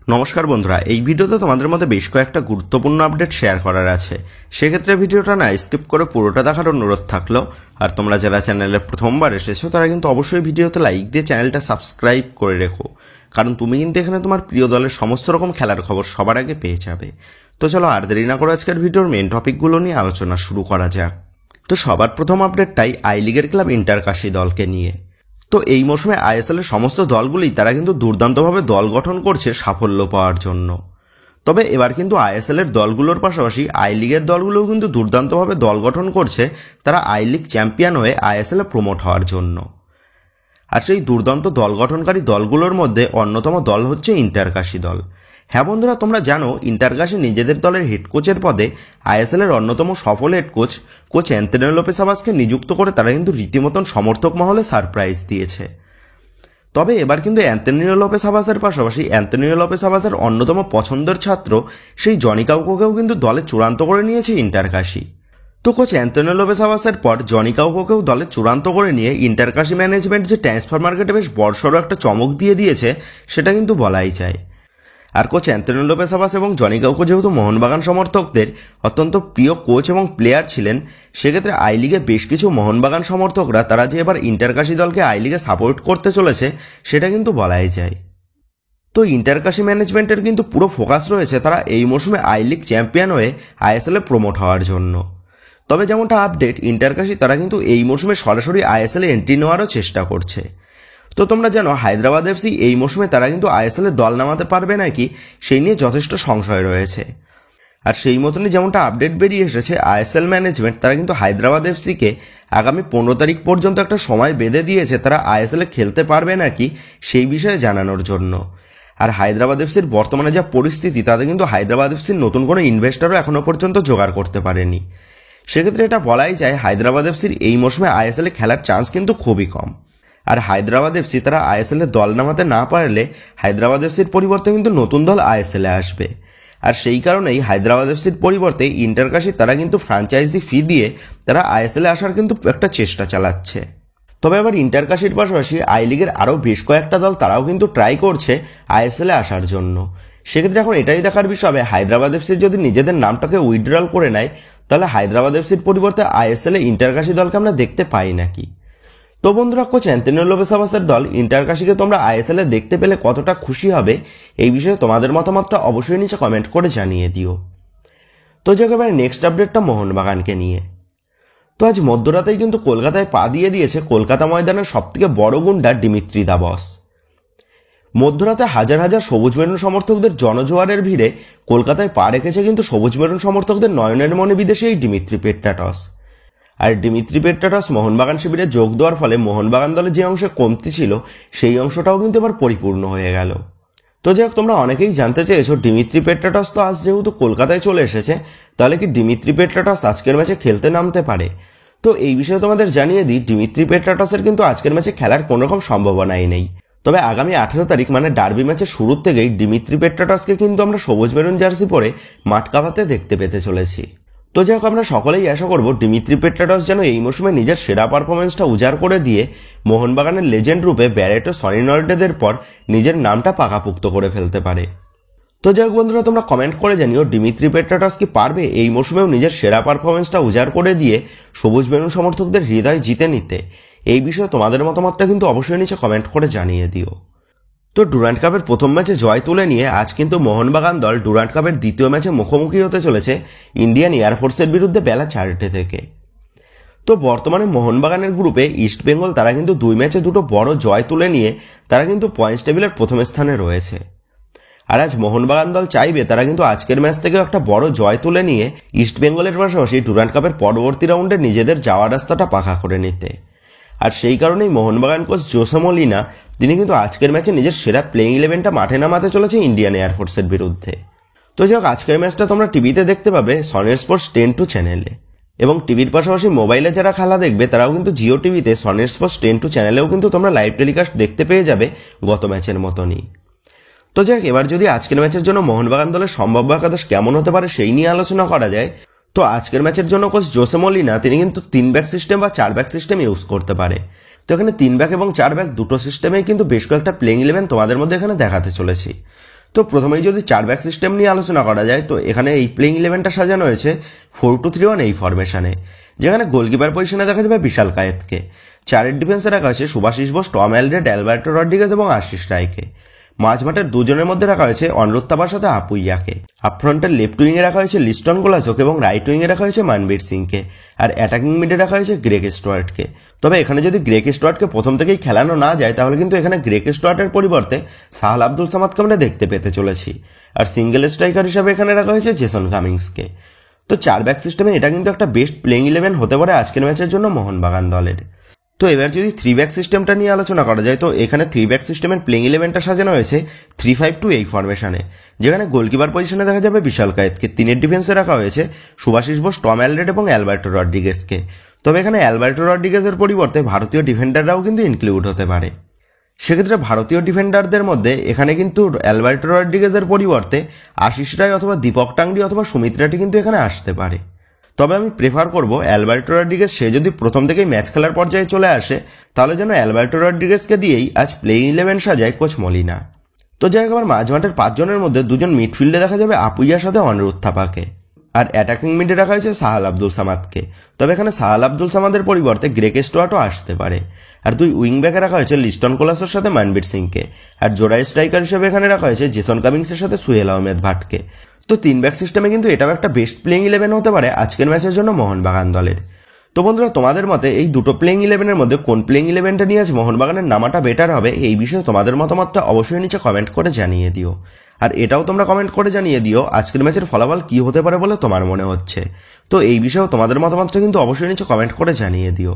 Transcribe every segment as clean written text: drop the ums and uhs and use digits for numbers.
নমস্কার বন্ধুরা, এই ভিডিওতে তোমাদের মধ্যে বেশ কয়েকটা গুরুত্বপূর্ণ আপডেট শেয়ার করার আছে। সেক্ষেত্রে ভিডিওটা না স্কিপ করে পুরোটা দেখার অনুরোধ থাকলো। আর তোমরা যারা চ্যানেলে প্রথমবার এসেছো তারা কিন্তু অবশ্যই ভিডিওতে লাইক দিয়ে চ্যানেলটা সাবস্ক্রাইব করে রেখো, কারণ তুমি কিন্তু এখানে তোমার প্রিয় দলের সমস্ত রকম খেলার খবর সবার আগে পেয়ে যাবে। তো চলো আর দেরি না করে আজকের ভিডিওর মেন টপিকগুলো নিয়ে আলোচনা শুরু করা যাক। তো সবার প্রথম আপডেটটাই আই লিগের ক্লাব ইন্টারকাশি দলকে নিয়ে। তো এই মৌসুমে আইএসএল এর সমস্ত দলগুলি তারা কিন্তু দুর্দান্তভাবে দল গঠন করছে সাফল্য পাওয়ার জন্য। তবে এবার কিন্তু আইএসএল এর দলগুলোর পাশাপাশি আই লিগের দলগুলোও কিন্তু দুর্দান্তভাবে দল গঠন করছে তারা আই লিগ চ্যাম্পিয়ন হয়ে আইএসএল এ প্রমোট হওয়ার জন্য। আর সেই দুর্দান্ত দল গঠনকারী দলগুলোর মধ্যে অন্যতম দল হচ্ছে ইন্টারকাশি দল। হ্যাঁ বন্ধুরা, তোমরা জানো ইন্টারকাশি নিজেদের দলের হেড কোচের পদে আইএসএল এর অন্যতম সফল হেড কোচ অ্যান্তোনিও লোপেস আবাসকে নিযুক্ত করে তারা কিন্তু রীতিমতন সমর্থক মহলে সারপ্রাইজ দিয়েছে। তবে এবার কিন্তু অ্যান্তোনিও লোপেস আবাসের পাশাপাশি অ্যান্তোনিও লোপেস আবাসের অন্যতম পছন্দের ছাত্র সেই জনি কাউকোকেও কিন্তু দলে চূড়ান্ত করে নিয়েছে ইন্টারকাশি। তো কোচ অ্যান্তোনিও লোপেস আবাসের পর জনি কাউকোকেও দলে চূড়ান্ত করে নিয়ে ইন্টারকাশি ম্যানেজমেন্ট যে ট্রান্সফার মার্কেটে বেশ বড়সড় একটা চমক দিয়ে দিয়েছে সেটা কিন্তু বলাই যায়। আর কোচ অ্যান্তোনিও লোপেস আবাস এবং জনি কাউকো যেহেতু মোহনবাগান সমর্থকদের অত্যন্ত প্রিয় কোচ এবং প্লেয়ার ছিলেন, সেক্ষেত্রে আই লিগে বেশ কিছু মোহনবাগান সমর্থকরা তারা যে এবার ইন্টারকাশি দলকে আই লিগে সাপোর্ট করতে চলেছে সেটা কিন্তু বলাই যায়। তো ইন্টারকাশি ম্যানেজমেন্টের কিন্তু পুরো ফোকাস রয়েছে তারা এই মৌসুমে আই লিগ চ্যাম্পিয়ন হয়ে আইএসএল এ প্রমোট হওয়ার জন্য। তবে যেমনটা আপডেট, ইন্টারকাশি তারা কিন্তু এই মৌসুমে সরাসরি আইএসএল এ এন্ট্রি নেওয়ারও চেষ্টা করছে। তো তোমরা জানো হায়দ্রাবাদ এফসি এই মৌসুমে তারা কিন্তু আইএসএল এর দল নামাতে পারবে নাকি সেই নিয়ে যথেষ্ট সংশয় রয়েছে। আর সেই মতনই যেমনটা আপডেট বেরিয়ে এসেছে, আইএসএল ম্যানেজমেন্ট তারা কিন্তু হায়দ্রাবাদ এফসিকে আগামী 15 তারিখ পর্যন্ত একটা সময় বেঁধে দিয়েছে তারা আইএসএল এ খেলতে পারবে নাকি সেই বিষয়ে জানানোর জন্য। আর হায়দ্রাবাদ এফসির বর্তমানে যা পরিস্থিতি তাতে কিন্তু হায়দ্রাবাদ এফসির নতুন কোনো ইনভেস্টরও এখনো পর্যন্ত জোগাড় করতে পারেনি। সেক্ষেত্রে এটা বলাই যায় হায়দ্রাবাদ এফসির এই মৌসুমে আইএসএল এ খেলার চান্স কিন্তু খুবই কম। আর হায়দ্রাবাদ এফসি তারা আইএসএল এর দল নামাতে না পারলে হায়দ্রাবাদ এফসির পরিবর্তে কিন্তু নতুন দল আইএসএল এ আসবে। আর সেই কারণেই হায়দ্রাবাদ এফসির পরিবর্তে ইন্টারকাশি তারা কিন্তু ফ্র্যাঞ্চাইজি ফি দিয়ে তারা আইএসএল এ আসার কিন্তু একটা চেষ্টা চালাচ্ছে। তবে আবার ইন্টারকাশির পাশাপাশি আই লিগের আরও বেশ কয়েকটা দল তারাও কিন্তু ট্রাই করছে আইএসএল এ আসার জন্য। সেক্ষেত্রে এখন এটাই দেখার বিষয় হবে হায়দ্রাবাদ এফসির যদি নিজেদের নামটাকে উইথড্রল করে নেয় তাহলে হায়দ্রাবাদ এফসির পরিবর্তে আইএসএল এ ইন্টারকাশি দলকে আমরা দেখতে পাই নাকি। তো বন্ধুরা, কোচ অ্যান্তোনিও লোপেস আবাসের দল ইন্টারকাশিকে তোমরা আইএসএল এ দেখতে পেলে কতটা খুশি হবে এই বিষয়ে তোমাদের মতামতটা অবশ্যই নিচে কমেন্ট করে জানিয়ে দিও। তো একেবারে নেক্সট আপডেটটা মোহনবাগানকে নিয়ে। তো আজ মধ্যরাতেই কিন্তু কলকাতায় পা দিয়ে দিয়েছে কলকাতা ময়দানের সবথেকে বড় গুন্ডা ডিমিত্রি দাবস। মধ্যরাতে হাজার হাজার সবুজ মেরুন সমর্থকদের জনজোয়ারের ভিড়ে কলকাতায় পা রেখেছে কিন্তু সবুজ মেরুন সমর্থকদের নয়নের মনে বিদেশি এই ডিমিত্রি পেট্রাটস। আর ডিমিত্রি পেট্রাটস মোহনবাগান শিবিরে যোগ দেওয়ার ফলে মোহনবাগান দলে যে অংশে কমতি ছিল সেই অংশটাও কিন্তু এবার পরিপূর্ণ হয়ে গেল। তো যাই হোক, তোমরা অনেকেই জানতে চেয়েছো ডিমিত্রি পেট্রাটস তো আজ যেহেতু কলকাতায় চলে এসেছে তাহলে কি ডিমিত্রি পেট্রাটস আজকের ম্যাচে খেলতে নামতে পারে। তো এই বিষয়ে তোমাদের জানিয়ে দিই, ডিমিত্রি পেট্রাটসের কিন্তু আজকের ম্যাচে খেলার কোনো রকম সম্ভাবনাই নেই। তবে আগামী 18 তারিখ মানে ডার্বি ম্যাচের শুরুর থেকেই ডিমিত্রি পেট্রাটসকে কিন্তু আমরা সবুজ মেরুন জার্সি পরে মাঠ কাঁপাতে দেখতে পেতে চলেছি। তো যাই হোক, আমরা সকলেই আশা করব ডিমিত্রি পেট্রাটস যেন এই মৌসুমে নিজের সেরা পারফরমেন্সটা উজাড় করে দিয়ে মোহনবাগানের লেজেন্ড রূপে ব্যারেটো সনি নর্ডেদের পর নিজের নামটা পাকাপুক্ত করে ফেলতে পারে। তো যাই হোক বন্ধুরা, তোমরা কমেন্ট করে জানিও ডিমিত্রি পেট্রাটস কি পারবে এই মৌসুমেও নিজের সেরা পারফরমেন্সটা উজাড় করে দিয়ে সবুজ মেরুন সমর্থকদের হৃদয় জিতে নিতে। এই বিষয়ে তোমাদের মতামতটা কিন্তু অবশ্যই নিচে কমেন্ট করে জানিয়ে দিও। তো ডুরান্ড কাপের প্রথম ম্যাচে জয় তুলে নিয়ে আজ কিন্তু মোহনবাগান দল ডুরান্ড কাপের দ্বিতীয় ম্যাচে মুখোমুখি হতে চলেছে ইন্ডিয়ান এয়ারফোর্সের বিরুদ্ধে বেলা 4টে থেকে। তো বর্তমানে মোহনবাগানের গ্রুপে ইস্টবেঙ্গল তারা কিন্তু 2 ম্যাচে 2টো বড় জয় তুলে নিয়ে তারা কিন্তু পয়েন্টস টেবিলের প্রথম স্থানে রয়েছে। আর আজ মোহনবাগান দল চাইবে তারা কিন্তু আজকের ম্যাচ থেকেও একটা বড় জয় তুলে নিয়ে ইস্টবেঙ্গলের পাশাপাশি ডুরান্ড কাপের পরবর্তী রাউন্ডে নিজেদের যাওয়ার রাস্তাটা পাকা করে নিতে। আর সেই কারণেই মোহনবাগান কোচ জোসে মলিনা তিনি কিন্তু আজকের ম্যাচে নিজের সেরা প্লেইং 11টা মাঠে নামাতে চলেছে ইন্ডিয়ান এয়ারফোর্সের বিরুদ্ধে। তো যাই হোক, আজকের ম্যাচটা তোমরা টিভিতে দেখতে পাবে সনের স্পোর্টস 10-2 চ্যানেলে, এবং টিভির পাশাপাশি মোবাইলে যারা খেলা দেখবে তারাও কিন্তু জিও টিভিতে সনের স্পোর্টস 10-2 চ্যানেলেও কিন্তু তোমরা লাইভ টেলিকাস্ট দেখতে পেয়ে যাবে গত ম্যাচের মতনই। তো যাই হোক, এবার যদি আজকের ম্যাচের জন্য মোহনবাগান দলের সম্ভাব্য একাদশ কেমন হতে পারে সেই নিয়ে আলোচনা করা যায়, তো আজকের ম্যাচের জন্য কোচ জোসে মলিনা তিনি কিন্তু 3 ব্যাক সিস্টেম বা 4 ব্যাক সিস্টেম ইউজ করতে পারে। তো এখানে 3 ব্যাক এবং 4 ব্যাক দুটো সিস্টেমেই কিন্তু বেশ কয়েকটা প্লেইং 11 তোমাদের মধ্যে এখানে দেখাতে চলেছি। তো প্রথমেই যদি 4 ব্যাক সিস্টেম নিয়ে আলোচনা করা যায়, তো এখানে এই প্লেইং 11টা সাজানো হয়েছে 4-2-3-1 এই ফরমেশনে, যেখানে গোলকিপার পজিশনে দেখা যাবে বিশাল কায়েতকে। 4-এর ডিফেন্সে রাখা হয়েছে Subhashis Bose, Tom Aldred, Alberto Rodriguez এবং আশিস রায়কে। মাঝমাঠের দুজনের মধ্যে রাখা হয়েছে অনুরোধ থাপার সাথে আপুইয়াকে। আপফ্রন্টের লেফট উইংয়ে রাখা হয়েছে লিস্টন কোলাসক এবং রাইট উইংয়ে রাখা হয়েছে মানবীর সিংকে। আর অ্যাটাকিং মিডে রাখা হয়েছে গ্রেগ স্টুয়ার্টকে। তবে এখানে যদি গ্রেগ স্টুয়ার্টকে প্রথম থেকেই খেলানো না যায়, তাহলে কিন্তু এখানে গ্রেগ স্টুয়ার্টের পরিবর্তে সাহাল আব্দুল সামাদকে আমরা দেখতে পেতে চলেছি। আর সিঙ্গেল স্ট্রাইকার হিসাবে এখানে রাখা হয়েছে জেসন কামিংসকে। তো 4 ব্যাক সিস্টেমে এটা কিন্তু একটা বেস্ট প্লেইং 11 হতে পারে আজকের ম্যাচের জন্য মোহনবাগান দলের। তো এবার যদি 3 ব্যাক সিস্টেমটা নিয়ে আলোচনা করা যায়, তো এখানে 3 ব্যাক সিস্টেমের প্লেইং 11টা সাজানো হয়েছে 3-5-2 এই ফরমেশনে, যেখানে গোলকিপার পজিশনে দেখা যাবে বিশাল কায়েতকে। 3-এর ডিফেন্সে রাখা হয়েছে সুভাশিস বোস, টম অ্যালড্রেড এবং অ্যালবার্টো রড্রিগেজকে। তবে এখানে অ্যালবার্টো রড্রিগেজের পরিবর্তে ভারতীয় ডিফেন্ডাররাও কিন্তু ইনক্লুড হতে পারে। সেক্ষেত্রে ভারতীয় ডিফেন্ডারদের মধ্যে এখানে কিন্তু অ্যালবার্টো রড্রিগেজের পরিবর্তে আশিস রায় অথবা দীপক টাংরি অথবা সুমিত রাটি কিন্তু এখানে আসতে পারে। তবে আমি প্রেফার করব অ্যালবার্টো রড্রিগেজ সে যদি প্রথম থেকেই ম্যাচ খেলার পর্যায়ে চলে আসে, তাহলে যেন অ্যালবার্টো রড্রিগেজকে দিয়েই আজ প্লেইং 11 সাজায় কোচ মলিনা। তো যাই হোক, আবার মাঝমাঠের 5 জনের মধ্যে 2 জন মিডফিল্ডে দেখা যাবে আপুইয়ার সাথে অনুরোধ থাপাকে। আর অ্যাটাকিং মিডে রাখা হয়েছে সাহাল আব্দুল সামাদকে। তবে এখানে সাহাল আব্দুল সামাদের পরিবর্তে গ্রেগ স্টুয়ার্টও আসতে পারে। আর 2 উইং ব্যাকে রাখা হয়েছে লিস্টন কোলাসের সাথে মানবীর সিংকে। আর জোড়াই স্ট্রাইকার হিসেবে এখানে রাখা হয়েছে জেসন কামিংসের সাথে সুহেল আহমেদ ভাটকে। তো 3 ব্যাক সিস্টেমে কিন্তু এটাও একটা বেস্ট প্লেইং 11 হতে পারে আজকের ম্যাচের জন্য মোহনবাগান দলের। তো বন্ধুরা, তোমাদের মতে এই দুটো প্লেইং 11-এর মধ্যে কোন প্লেইং 11টা নিয়ে আজ মোহনবাগানের নামাটা বেটার হবে, এই বিষয়ে তোমাদের মতামতটা অবশ্যই নিচে কমেন্ট করে জানিয়ে দিও। আর এটাও তোমরা কমেন্ট করে জানিয়ে দিও আজকের ম্যাচের ফলাফল কি হতে পারে বলে তোমার মনে হচ্ছে। তো এই বিষয়েও তোমাদের মতামতটা কিন্তু অবশ্যই নিচে কমেন্ট করে জানিয়ে দিও।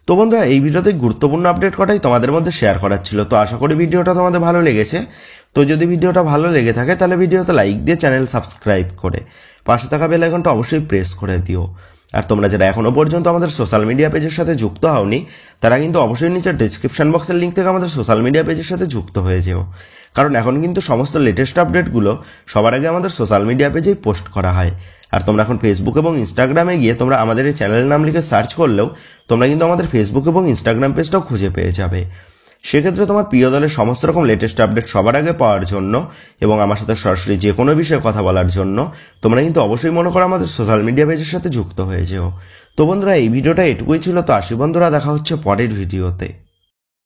তো বন্ধুরা, এই ভিডিওতে গুরুত্বপূর্ণ আপডেট কটাই তোমাদের মধ্যে শেয়ার করার ছিল। তো আশা করি ভিডিওটা তোমাদের ভালো লেগেছে। তো যদি ভিডিওটা ভালো লেগে থাকে, তাহলে ভিডিওতে লাইক দিয়ে চ্যানেল সাবস্ক্রাইব করে পাশে থাকা বেল আইকনটা অবশ্যই প্রেস করে দিও। আর তোমরা যারা এখনো পর্যন্ত আমাদের সোশ্যাল মিডিয়া পেজের সাথে যুক্ত হওনি, তারা কিন্তু অবশ্যই নিচের ডেসক্রিপশন বক্সের লিঙ্ক থেকে আমাদের সোশ্যাল মিডিয়া পেজের সাথে যুক্ত হয়ে যেও। কারণ এখন কিন্তু সমস্ত লেটেস্ট আপডেটগুলো সবার আগে আমাদের সোশ্যাল মিডিয়া পেজেই পোস্ট করা হয়। আর তোমরা এখন ফেসবুক এবং ইনস্টাগ্রামে গিয়ে তোমরা আমাদের এই চ্যানেলের নাম লিখে সার্চ করলেও তোমরা কিন্তু আমাদের ফেসবুক এবং ইনস্টাগ্রাম পেজটাও খুঁজে পেয়ে যাবে। সেক্ষেত্রে তোমার প্রিয় দলের সমস্ত রকম লেটেস্ট আপডেট সবার আগে পাওয়ার জন্য এবং আমার সাথে সরাসরি যে কোনো বিষয়ে কথা বলার জন্য তোমরা কিন্তু অবশ্যই মনে করো আমাদের সোশ্যাল মিডিয়া পেজের সাথে যুক্ত হয়ে যেও। তো বন্ধুরা, এই ভিডিওটা এটুকুই ছিল। তো আসি বন্ধুরা, দেখা হচ্ছে পরের ভিডিওতে।